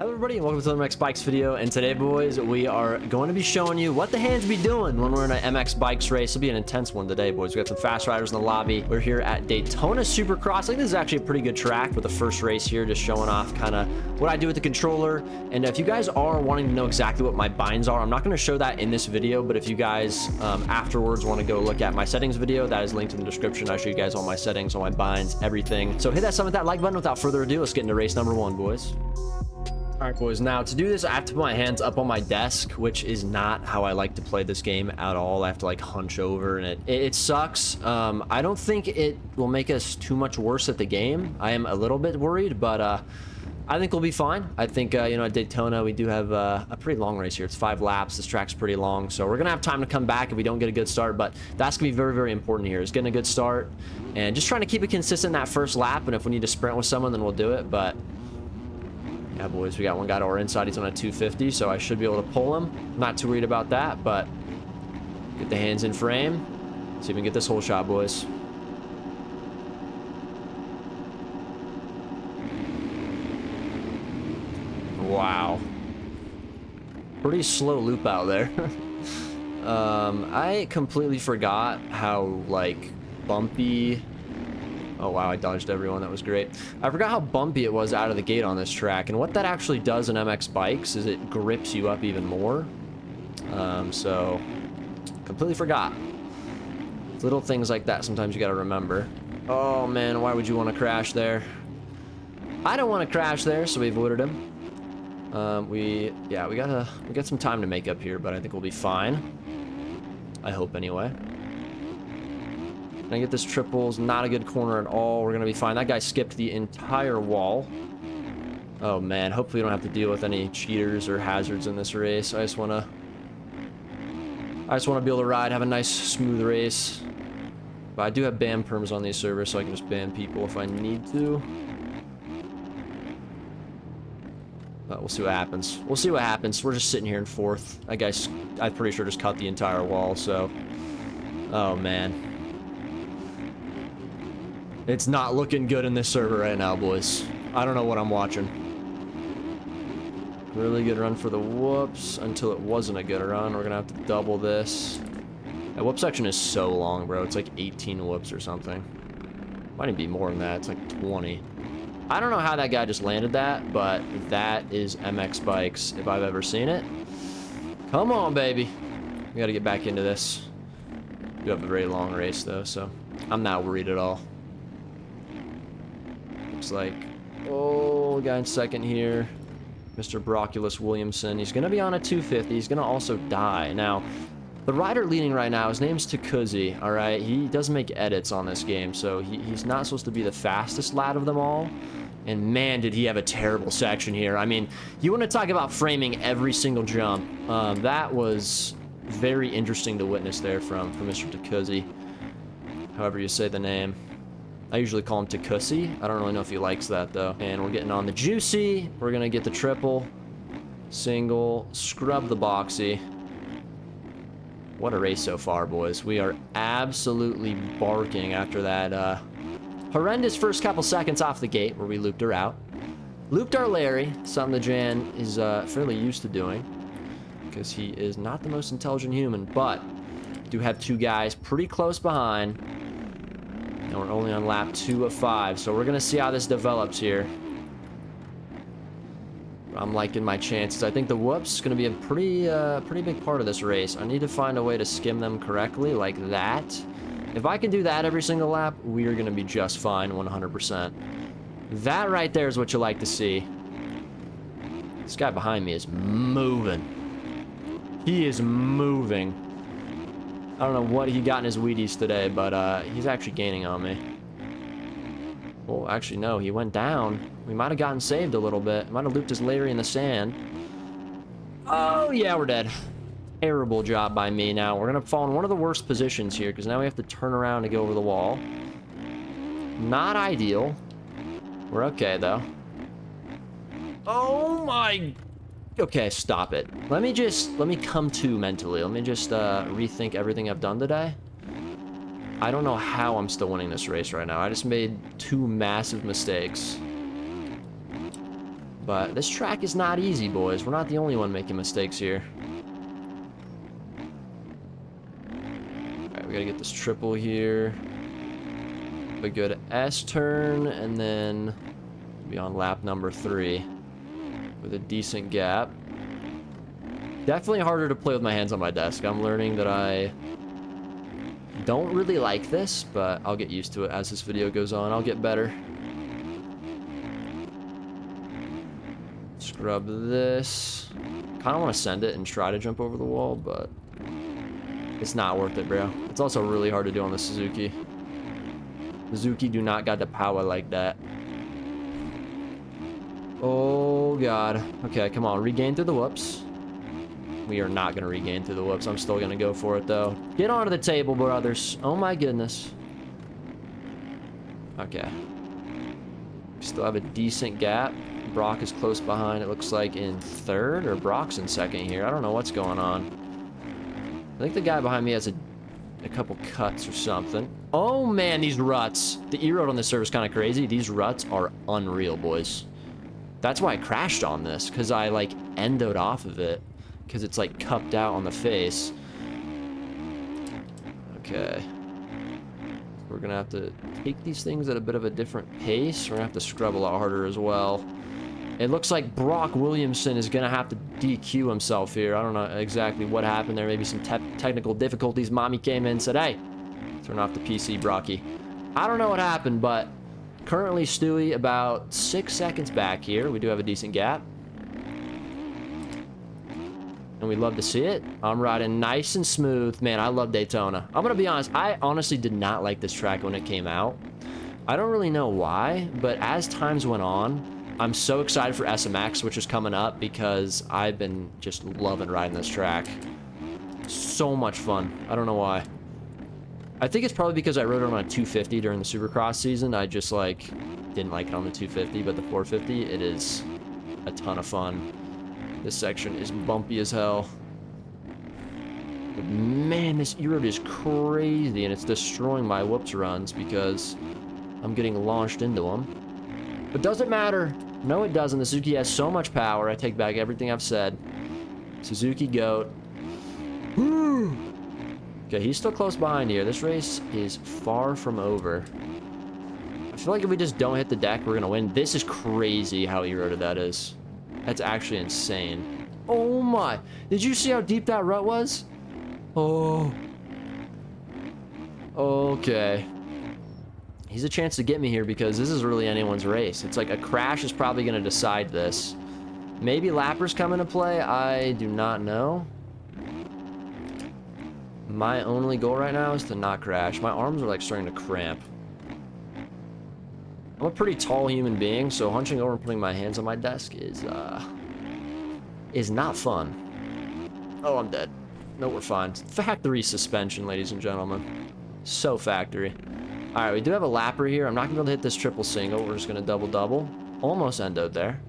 Hello everybody and welcome to the MX Bikes video, and today boys we are going to be showing you what the hands be doing when we're in an MX Bikes race. It'll be an intense one today boys. We got some fast riders in the lobby. We're here at Daytona Supercross. I think this is actually a pretty good track for the first race here, just showing off kind of what I do with the controller. And if you guys are wanting to know exactly what my binds are, I'm not going to show that in this video, but if you guys afterwards want to go look at my settings video, that is linked in the description. I show you guys all my settings, all my binds, everything. So hit that like button. Without further ado, let's get into race number one, boys. All right, boys, now to do this, I have to put my hands up on my desk, which is not how I like to play this game at all. I have to like hunch over, and it sucks. I don't think it will make us too much worse at the game. I am a little bit worried, but I think we'll be fine. I think, you know, at Daytona, we do have a pretty long race here. It's 5 laps. This track's pretty long, so we're going to have time to come back if we don't get a good start, but that's going to be very, very important here, is getting a good start and just trying to keep it consistent that first lap, and if we need to sprint with someone, then we'll do it, but... yeah, boys, we got one guy to our inside. He's on a 250, so I should be able to pull him. Not too worried about that, but get the hands in frame. See if we can get this whole shot, boys. Wow. Pretty slow loop out there. I completely forgot how, like, bumpy... oh wow, I dodged everyone. That was great. I forgot how bumpy it was out of the gate on this track, and what that actually does in MX Bikes is it grips you up even more. So completely forgot. Little things like that sometimes you gotta remember. Oh man, why would you want to crash there? I don't want to crash there, so we avoided him. We got some time to make up here, but I think we'll be fine. I hope anyway. I get this triples, not a good corner at all. We're gonna be fine. That guy skipped the entire wall. Oh man, hopefully we don't have to deal with any cheaters or hazards in this race. I just wanna be able to ride, have a nice smooth race. But I do have ban perms on these servers, so I can just ban people if I need to. But we'll see what happens. We'll see what happens. We're just sitting here in 4th. That guy's, I'm pretty sure, just cut the entire wall, so... oh man. It's not looking good in this server right now, boys. I don't know what I'm watching. Really good run for the whoops until it wasn't a good run. We're gonna have to double this. That whoop section is so long, bro. It's like 18 whoops or something. Might even be more than that. It's like 20. I don't know how that guy just landed that, but that is MX Bikes if I've ever seen it. Come on, baby. We gotta get back into this. We have a very long race, though, so I'm not worried at all. Looks like, oh, guy in second here, Mr. Broculus Williamson. He's going to be on a 250. He's going to also die. Now, the rider leading right now, his name's Takuzi, all right? He does make edits on this game, so he's not supposed to be the fastest lad of them all. And man, did he have a terrible section here. I mean, you want to talk about framing every single jump. That was very interesting to witness there from Mr. Takuzi, however you say the name. I usually call him Takusi. I don't really know if he likes that, though. And we're getting on the juicy. We're going to get the triple, single, scrub the boxy. What a race so far, boys. We are absolutely barking after that horrendous first couple seconds off the gate where we looped her out. Looped our Larry, something that Jan is fairly used to doing because he is not the most intelligent human, but do have 2 guys pretty close behind. And we're only on lap 2 of 5, so we're gonna see how this develops here. I'm liking my chances. I think the whoops is gonna be a pretty big part of this race. I need to find a way to skim them correctly, like that. If I can do that every single lap, we are gonna be just fine, 100%. That right there is what you like to see. This guy behind me is moving. He is moving. I don't know what he got in his Wheaties today, but he's actually gaining on me. Well, actually, no, he went down. We might have gotten saved a little bit. Might have looped his Larry in the sand. Oh, yeah, we're dead. Terrible job by me. Now, we're going to fall in one of the worst positions here, because now we have to turn around to go over the wall. Not ideal. We're okay, though. Oh, my... okay, stop it. Let me come to mentally. Let me just rethink everything I've done today. I don't know how I'm still winning this race right now. I just made 2 massive mistakes. But this track is not easy, boys. We're not the only one making mistakes here. Alright, we gotta get this triple here. A good S turn, and then be on lap number 3 with a decent gap. Definitely harder to play with my hands on my desk. I'm learning that I don't really like this, but I'll get used to it as this video goes on. I'll get better. Scrub this. Kind of want to send it and try to jump over the wall, but it's not worth it, bro. It's also really hard to do on the Suzuki. Suzuki do not got the power like that. Oh, God. Okay, come on. Regain through the whoops. We are not going to regain through the whoops. I'm still going to go for it, though. Get onto the table, brothers. Oh, my goodness. Okay. We still have a decent gap. Brock is close behind, it looks like, in 3rd, or Brock's in 2nd here. I don't know what's going on. I think the guy behind me has a couple cuts or something. Oh, man, these ruts. The E-road on this server is kind of crazy. These ruts are unreal, boys. That's why I crashed on this, because I, like, endoed off of it, because it's, like, cupped out on the face. Okay. We're going to have to take these things at a bit of a different pace. We're going to have to scrub a lot harder as well. It looks like Brock Williamson is going to have to DQ himself here. I don't know exactly what happened there. Maybe some technical difficulties. Mommy came in and said, hey, turn off the PC, Brocky. I don't know what happened, but currently Stewie about 6 seconds back here. We do have a decent gap. And we'd love to see it. I'm riding nice and smooth. Man, I love Daytona. I'm going to be honest. I honestly did not like this track when it came out. I don't really know why, but as times went on, I'm so excited for SMX, which is coming up, because I've been just loving riding this track. So much fun. I don't know why. I think it's probably because I rode it on a 250 during the Supercross season. I just, like, didn't like it on the 250, but the 450, it is a ton of fun. This section is bumpy as hell. But man, this E-road is crazy, and it's destroying my whoops runs because I'm getting launched into them. But doesn't matter. No, it doesn't. The Suzuki has so much power. I take back everything I've said. Suzuki GOAT. Woo! Okay, he's still close behind here. This race is far from over. I feel like if we just don't hit the deck, we're going to win. This is crazy how E-roaded that is. That's actually insane. Oh my. Did you see how deep that rut was? Oh. Okay. He's a chance to get me here because this is really anyone's race. It's like a crash is probably going to decide this. Maybe lappers come into play. I do not know. My only goal right now is to not crash. My arms are like starting to cramp. I'm a pretty tall human being, so hunching over and putting my hands on my desk is not fun. Oh, I'm dead. No, we're fine. Factory suspension, ladies and gentlemen. So factory. All right, we do have a lapper here. I'm not going to be able to hit this triple single. We're just going to double-double. Almost endoed there.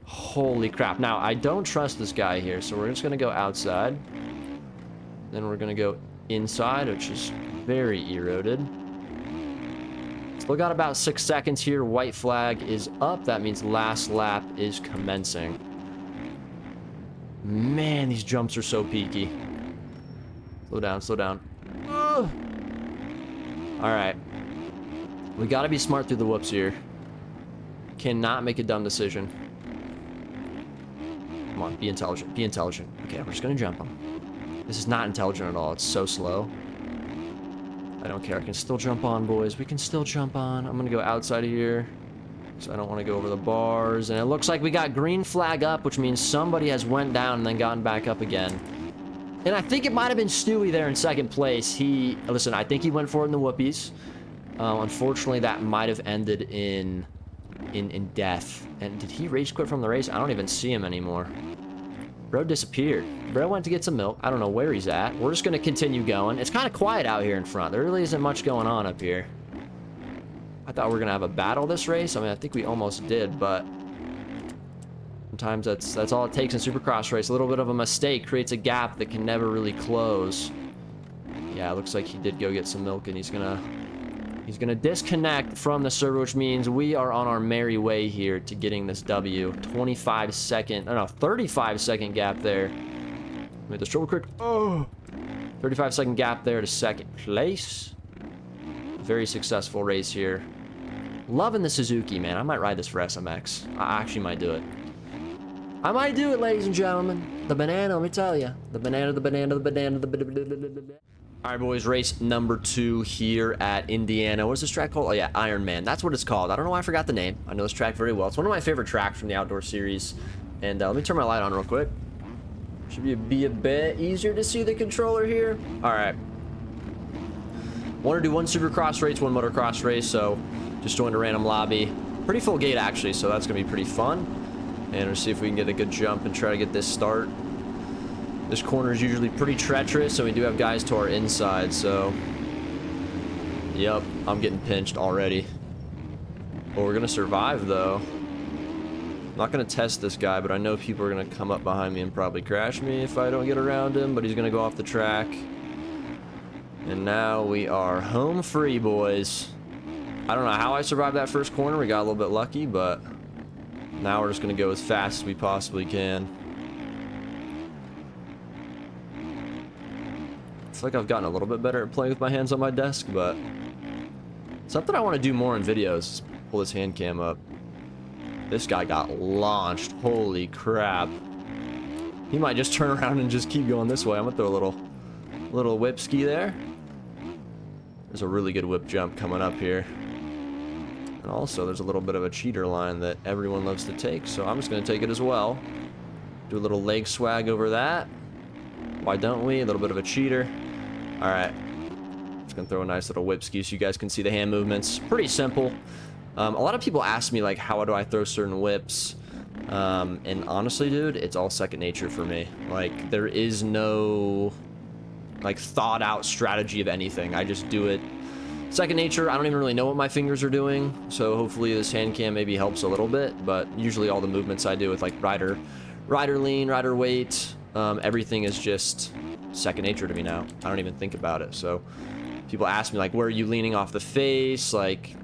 Holy crap. Now, I don't trust this guy here, so we're just going to go outside. Then we're going to go inside, which is very eroded. Still got about 6 seconds here. White flag is up. That means last lap is commencing. Man, these jumps are so peaky. Slow down, slow down. Ugh. All right. We got to be smart through the whoops here. Cannot make a dumb decision. Come on, be intelligent. Be intelligent. Okay, we're just going to jump them. This is not intelligent at all. It's so slow. I don't care. I can still jump on, boys. We can still jump on. I'm going to go outside of here. So I don't want to go over the bars. And it looks like we got green flag up, which means somebody has went down and then gotten back up again. And I think it might have been Stewie there in second place. Listen, I think he went for it in the whoopies. Unfortunately, that might have ended in death. And did he rage quit from the race? I don't even see him anymore. Bro disappeared. Bro went to get some milk. I don't know where he's at. We're just going to continue going. It's kind of quiet out here in front. There really isn't much going on up here. I thought we were going to have a battle this race. I mean, I think we almost did, but sometimes that's all it takes in Supercross race. A little bit of a mistake creates a gap that can never really close. Yeah, it looks like he did go get some milk, and he's going to He's going to disconnect from the server, which means we are on our merry way here to getting this W. 35-second gap there. Made the shoulder quick. Oh! 35-second gap there to second place. Very successful race here. Loving the Suzuki, man. I might ride this for SMX. I actually might do it. I might do it, ladies and gentlemen. The banana, let me tell you. The banana, the banana, the banana, the banana. All right, boys, race number 2 here at Indiana. What's this track called? Oh, yeah, Iron Man. That's what it's called. I don't know why I forgot the name. I know this track very well. It's one of my favorite tracks from the outdoor series. And let me turn my light on real quick. Should be a bit easier to see the controller here. All right. Want to do one Supercross race, one motocross race, so just joined a random lobby. Pretty full gate, actually, so that's going to be pretty fun. And we'll see if we can get a good jump and try to get this start. This corner is usually pretty treacherous, so we do have guys to our inside, so... Yep, I'm getting pinched already. But we're going to survive, though. I'm not going to test this guy, but I know people are going to come up behind me and probably crash me if I don't get around him, but he's going to go off the track. And now we are home free, boys. I don't know how I survived that first corner. We got a little bit lucky, but now we're just going to go as fast as we possibly can. I feel like I've gotten a little bit better at playing with my hands on my desk, but something I want to do more in videos is pull this hand cam up. This guy got launched. Holy crap. He might just turn around and just keep going this way. I'm going to throw a little whip ski there. There's a really good whip jump coming up here. And also, there's a little bit of a cheater line that everyone loves to take, so I'm just going to take it as well. Do a little leg swag over that. Why don't we? A little bit of a cheater. Alright. Just going to throw a nice little whip ski so you guys can see the hand movements. Pretty simple. A lot of people ask me, like, how do I throw certain whips? And honestly, dude, it's all second nature for me. Like, there is no, like, thought-out strategy of anything. I just do it. Second nature, I don't even really know what my fingers are doing, so hopefully this hand cam maybe helps a little bit, but usually all the movements I do with, like, rider lean, rider weight, everything is just second nature to me now. I don't even think about it, so people ask me, like, where are you leaning off the face? Like,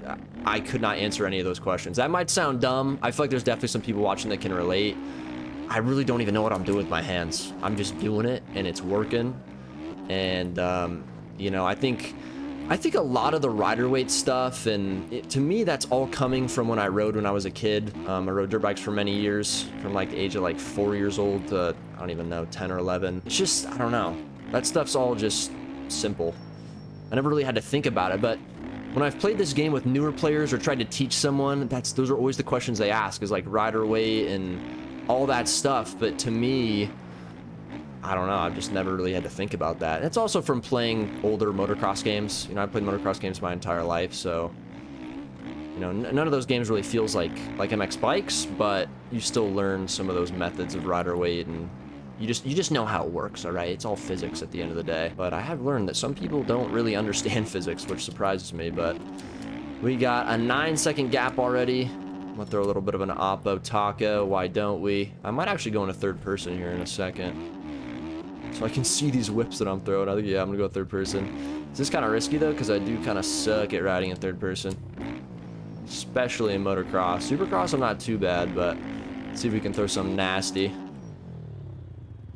I could not answer any of those questions. That might sound dumb. I feel like there's definitely some people watching that can relate. I really don't even know what I'm doing with my hands. I'm just doing it, and it's working, and, you know, I think a lot of the rider weight stuff, and to me, that's all coming from when I rode when I was a kid. I rode dirt bikes for many years, from like the age of like 4 years old to, I don't even know, 10 or 11. It's just, I don't know. That stuff's all just simple. I never really had to think about it, but when I've played this game with newer players or tried to teach someone, those are always the questions they ask, is like rider weight and all that stuff. But to me, I don't know, I've just never really had to think about that. And it's also from playing older motocross games. You know, I've played motocross games my entire life, so, you know, none of those games really feels like MX bikes, but you still learn some of those methods of rider weight, and you just know how it works, all right? It's all physics at the end of the day. But I have learned that some people don't really understand physics, which surprises me, but we got a 9-second gap already. I'm gonna throw a little bit of an oppo taco, why don't we? I might actually go into third person here in a second, so I can see these whips that I'm throwing. I think, yeah, I'm gonna go third person. Is this kind of risky though? Because I do kind of suck at riding in third person, especially in motocross. Supercross, I'm not too bad, but let's see if we can throw some nasty.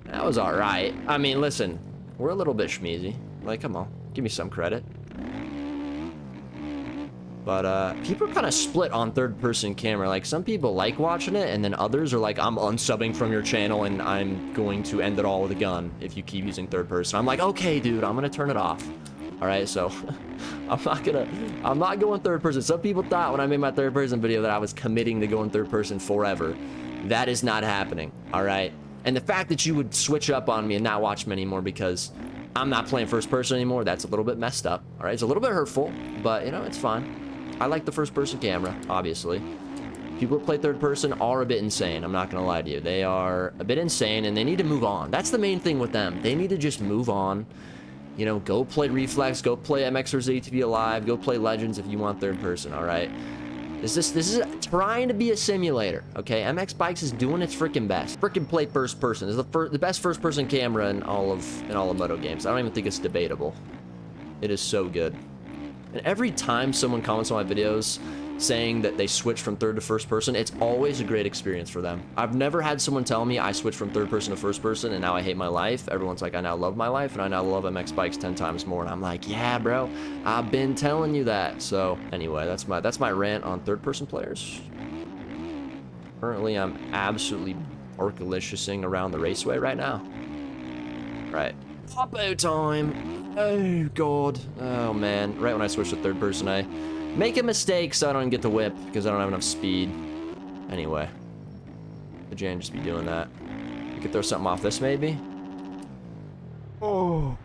That was all right. I mean, listen, we're a little bit schmeezy. Like, come on, give me some credit. But people are kind of split on third-person camera. Like, some people like watching it, and then others are like, I'm unsubbing from your channel, and I'm going to end it all with a gun if you keep using third person. I'm like, okay, dude, I'm gonna turn it off. All right, so I'm not going third person. Some people thought when I made my third person video that I was committing to going third person forever. That is not happening. All right, and the fact that you would switch up on me and not watch me anymore because I'm not playing first person anymore, that's a little bit messed up. All right, it's a little bit hurtful, but you know, it's fine. I like the first person camera, obviously. People who play third person are a bit insane, I'm not gonna lie to you. They are a bit insane, and they need to move on. That's the main thing with them. They need to just move on. You know, go play Reflex, go play MX vs ATV Alive, go play Legends if you want third person, all right? This is trying to be a simulator, okay? MX Bikes is doing its freaking best. Freaking play first person. It's the best first person camera in all of moto games. I don't even think it's debatable. It is so good. And every time someone comments on my videos saying that they switch from third to first person, it's always a great experience for them. I've never had someone tell me I switched from third person to first person and now I hate my life. Everyone's like, I now love my life and I now love MX bikes 10 times more. And I'm like, yeah, bro, I've been telling you that. So anyway, that's my rant on third person players. Currently, I'm absolutely orcaliciousing around the raceway right now. Right. Popo time. Oh, God. Oh, man. Right when I switch to third person, I make a mistake so I don't get the whip because I don't have enough speed. Anyway. The Jan just be doing that. You could throw something off this, maybe? Oh.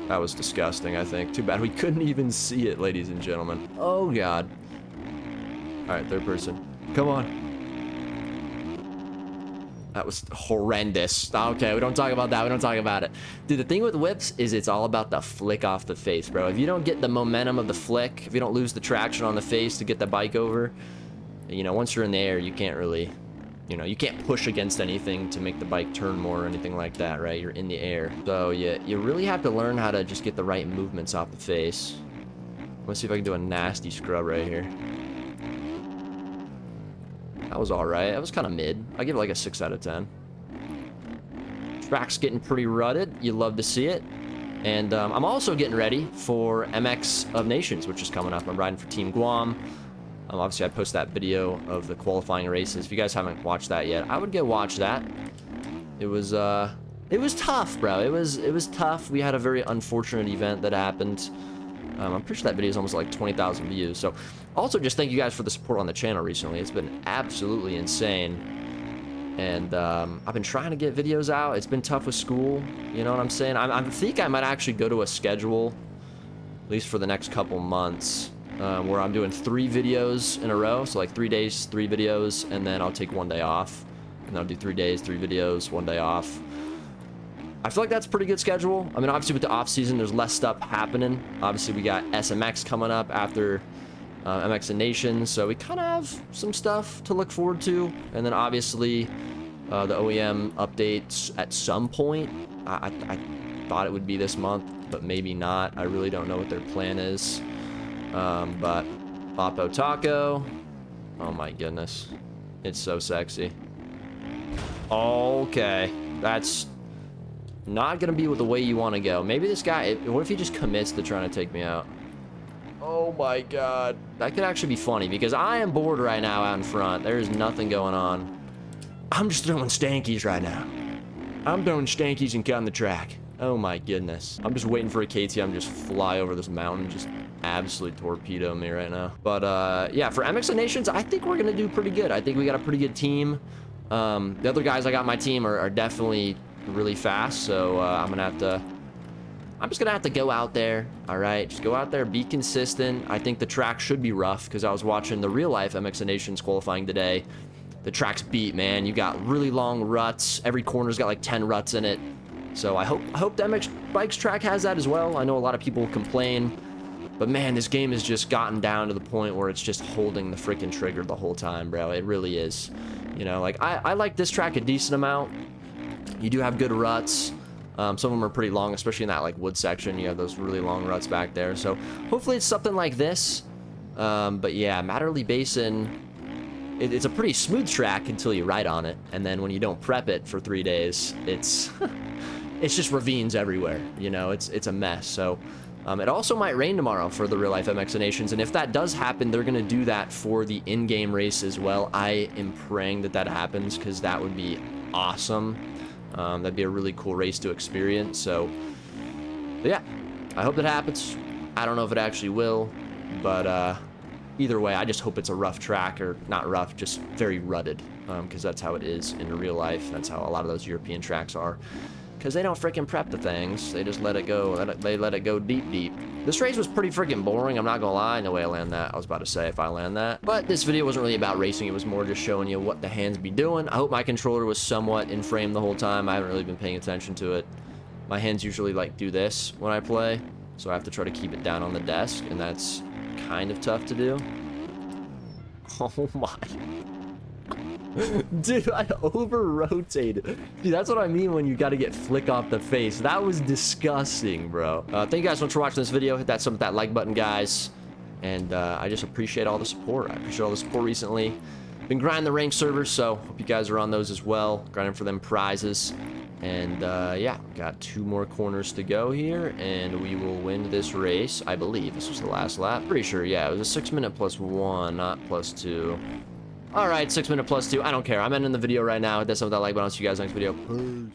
That was disgusting, I think. Too bad we couldn't even see it, ladies and gentlemen. Oh, God. All right, third person. Come on. That was horrendous. Okay, we don't talk about that. We don't talk about it. Dude, the thing with whips is it's all about the flick off the face, bro. If you don't get the momentum of the flick, if you don't lose the traction on the face to get the bike over, you know, once you're in the air, you can't really, you know, you can't push against anything to make the bike turn more or anything like that, right? You're in the air. So you really have to learn how to just get the right movements off the face. Let's see if I can do a nasty scrub right here. That was alright. That was kind of mid. I give it like a 6 out of 10. Track's getting pretty rutted. You love to see it. And I'm also getting ready for MX of Nations, which is coming up. I'm riding for Team Guam. Obviously, I post that video of the qualifying races. If you guys haven't watched that yet, I would go watch that. It was tough, bro. It was tough. We had a very unfortunate event that happened. I'm pretty sure that video is almost like 20,000 views. So also just thank you guys for the support on the channel recently. It's been absolutely insane. And I've been trying to get videos out. It's been tough with school. You know what I'm saying? I think I might actually go to a schedule, at least for the next couple months, where I'm doing 3 videos in a row. So like 3 days, 3 videos, and then I'll take 1 day off. And then I'll do 3 days, 3 videos, 1 day off. I feel like that's a pretty good schedule. I mean, obviously with the off season, there's less stuff happening. Obviously, we got SMX coming up after MX and Nations, so we kind of have some stuff to look forward to. And then obviously, the OEM updates at some point. I thought it would be this month, but maybe not. I really don't know what their plan is. But Papo Taco, oh my goodness, it's so sexy. Okay, that's not gonna be the way you want to go. Maybe this guy, what if he just commits to trying to take me out? Oh my god, that could actually be funny because I am bored right now out in front. There's nothing going on. I'm just throwing stankies right now. I'm throwing stankies and cutting the track. Oh my goodness. I'm just waiting for a KTM to just fly over this mountain, just absolutely torpedo me right now. But yeah, for MX of Nations, I think we're gonna do pretty good. I think we got a pretty good team. The other guys I got on my team are definitely really fast, so I'm just gonna have to go out there. All right, just go out there, be consistent. I think the track should be rough because I was watching the real life MX of Nations qualifying today. The track's beat, man. You got really long ruts. Every corner's got like 10 ruts in it. So I hope the MX Bikes track has that as well. I know a lot of people complain, but man, this game has just gotten down to the point where it's just holding the freaking trigger the whole time, bro. It really is. You know, like I like this track a decent amount. You do have good ruts. Some of them are pretty long, especially in that like wood section. You have those really long ruts back there. So hopefully it's something like this. But yeah, Matterley Basin, it's a pretty smooth track until you ride on it. And then when you don't prep it for 3 days, it's it's just ravines everywhere. You know, it's a mess. So it also might rain tomorrow for the real life MX of Nations. And if that does happen, they're going to do that for the in-game race as well. I am praying that that happens because that would be awesome. That'd be a really cool race to experience. So yeah, I hope that happens. I don't know if it actually will, but either way, I just hope it's a rough track, or not rough, just very rutted, because that's how it is in real life. That's how a lot of those European tracks are, because they don't freaking prep the things. They just let it go. They let it go deep, deep. This race was pretty freaking boring. I'm not gonna lie. No way I land that. I was about to say if I land that. But this video wasn't really about racing. It was more just showing you what the hands be doing. I hope my controller was somewhat in frame the whole time. I haven't really been paying attention to it. My hands usually like do this when I play, so I have to try to keep it down on the desk, and that's kind of tough to do. Oh my. Dude, I over-rotated. Dude, that's what I mean when you gotta get flick off the face. That was disgusting, bro. Thank you guys so much for watching this video. Hit that like button, guys. And I just appreciate all the support. I appreciate all the support recently. Been grinding the ranked servers, so hope you guys are on those as well. Grinding for them prizes. And yeah, got 2 more corners to go here, and we will win this race. I believe this was the last lap. Pretty sure, yeah, it was a 6 minute plus 1, not plus 2. All right, 6 minute plus 2. I don't care. I'm ending the video right now. Hit that like button. I'll see you guys next video. Peace.